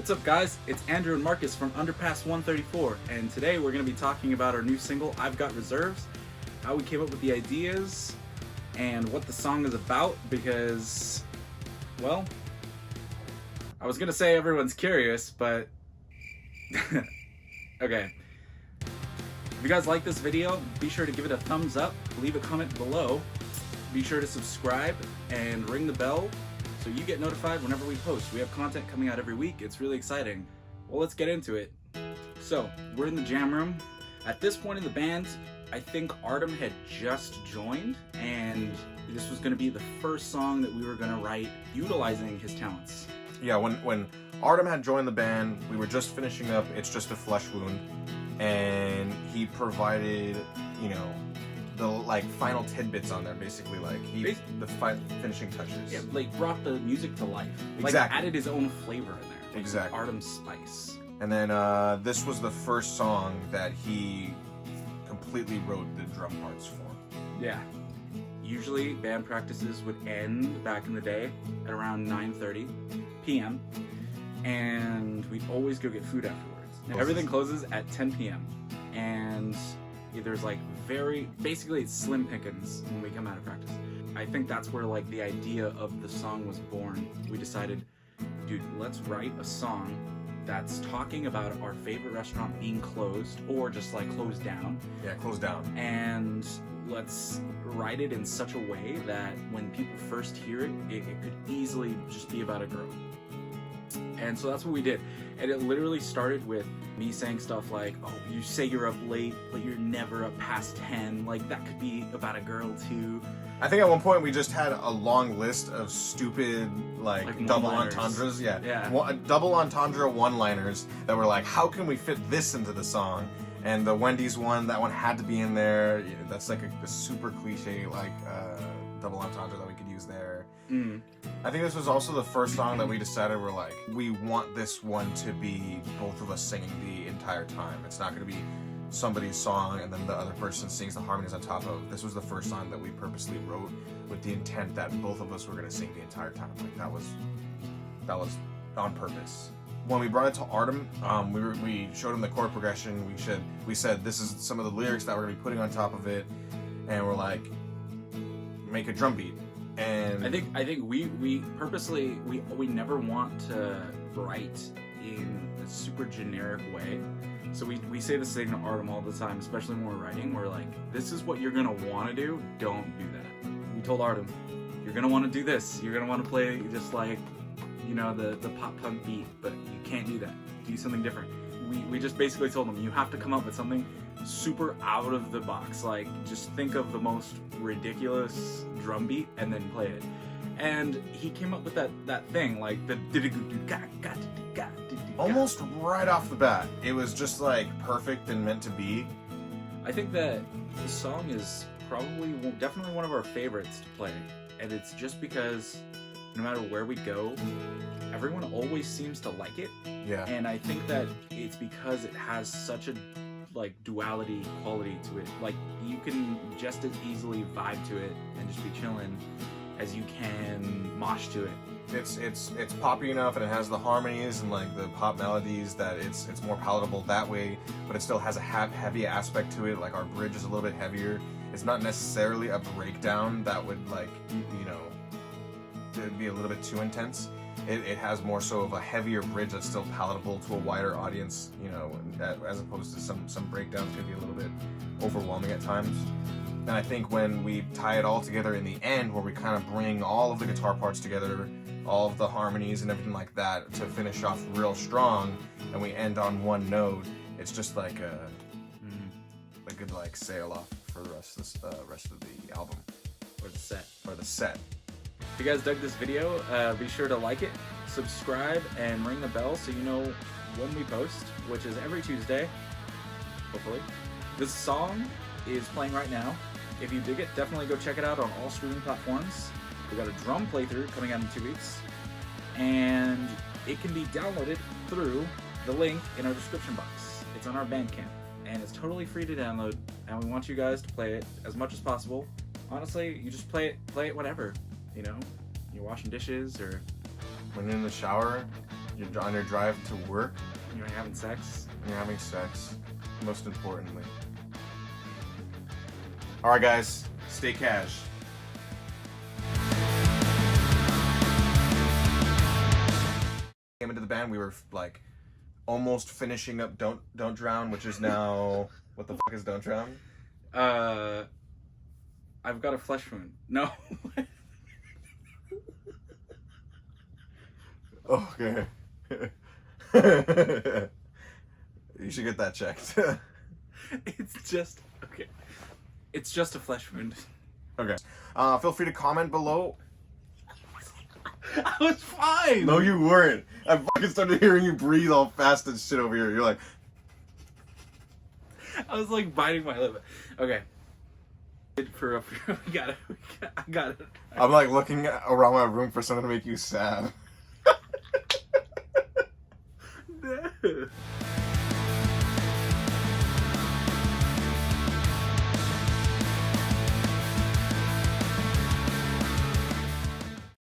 What's up, guys? It's Andrew and Marcus from Underpass 134, and today we're going to be talking about our new single, I've Got Reserves, how we came up with the ideas, and what the song is about, because, well, I was going to say everyone's curious, but, okay. If you guys like this video, be sure to give it a thumbs up, leave a comment below, be sure to subscribe, and ring the bell, so you get notified whenever we post. We have content coming out every week. It's really exciting. Well, let's get into it. So, we're in the jam room. At this point in the band, I think Artem had just joined, and this was going to be the first song that we were going to write utilizing his talents. Yeah, when Artem had joined the band, we were just finishing up It's Just a Flesh Wound, and he provided, you know, the like final tidbits on there, basically, like the finishing touches. Yeah, like brought the music to life. Like Exactly. added his own flavor in there. Like Exactly. Artem's spice. And then this was the first song that he completely wrote the drum parts for. Yeah. Usually band practices would end back in the day at around 9:30 p.m. and we'd always go get food afterwards. And everything closes at 10 p.m. and there's like basically it's slim pickings when we come out of practice. I think that's where like the idea of the song was born. We decided, dude, let's write a song that's talking about our favorite restaurant being closed or just like closed down. Yeah, closed down. And let's write it in such a way that when people first hear it, it could easily just be about a girl. And so that's what we did. And it literally started with me saying stuff like, oh, you say you're up late, but you're never up past 10. Like, that could be about a girl, too. I think at one point we just had a long list of stupid, like double one-liners. entendres. Yeah. Yeah. Double entendre one-liners that were like, how can we fit this into the song? And the Wendy's one, that one had to be in there. That's like a super cliche, like, double entendre that we could use there. Mm. I think this was also the first song that we decided we're like, we want this one to be both of us singing the entire time. It's not going to be somebody's song and then the other person sings the harmonies on top of. This was the first song that we purposely wrote with the intent that both of us were going to sing the entire time. Like that was on purpose. When we brought it to Artem, we showed him the chord progression. We said this is some of the lyrics that we're going to be putting on top of it, and we're like, make a drum beat. And I think we purposely we never want to write in a super generic way. So we say this thing to Artem all the time, especially when we're writing. We're like, this is what you're gonna want to do. Don't do that. We told Artem, you're gonna want to do this. You're gonna want to play just like, you know, the pop punk beat, but you can't do that. Do something different. We just basically told him, you have to come up with something super out of the box. Like, just think of the most ridiculous drum beat and then play it. And he came up with that thing, like the almost right off the bat, it was just like perfect and meant to be. I think that this song is definitely one of our favorites to play, and it's just because no matter where we go, everyone always seems to like it. Yeah. And I think that it's because it has such a like duality quality to it. Like, you can just as easily vibe to it and just be chilling as you can mosh to it. It's poppy enough, and it has the harmonies and like the pop melodies that it's more palatable that way, but it still has a heavy aspect to it. Like, our bridge is a little bit heavier. It's not necessarily a breakdown that would, like, you know, it'd be a little bit too intense. It has more so of a heavier bridge that's still palatable to a wider audience, you know, as opposed to some breakdowns could be a little bit overwhelming at times. And I think when we tie it all together in the end, where we kind of bring all of the guitar parts together, all of the harmonies and everything like that to finish off real strong, and we end on one note, it's just like a good like sail off for the rest of the album Or the set. or the set. If you guys dug this video, be sure to like it, subscribe, and ring the bell so you know when we post, which is every Tuesday, hopefully. This song is playing right now. If you dig it, definitely go check it out on all streaming platforms. We got a drum playthrough coming out in 2 weeks, and it can be downloaded through the link in our description box. It's on our Bandcamp, and it's totally free to download, and we want you guys to play it as much as possible. Honestly, you just play it whenever, you know? You're washing dishes, or When you're in the shower, you're on your drive to work, You're having sex. and you're having sex, most importantly. Alright guys, stay cash. Came into the band, we were like almost finishing up Don't Drown, which is now what the fuck is Don't Drown? I've got a flesh wound. No. Okay. You should get that checked. It's just okay. It's just a flesh wound. Okay. Feel free to comment below. I was fine. No, you weren't. I fucking started hearing you breathe all fast and shit over here. You're like, I was like biting my lip. Okay. For real, I got it. I got it. I'm like looking around my room for something to make you sad. No.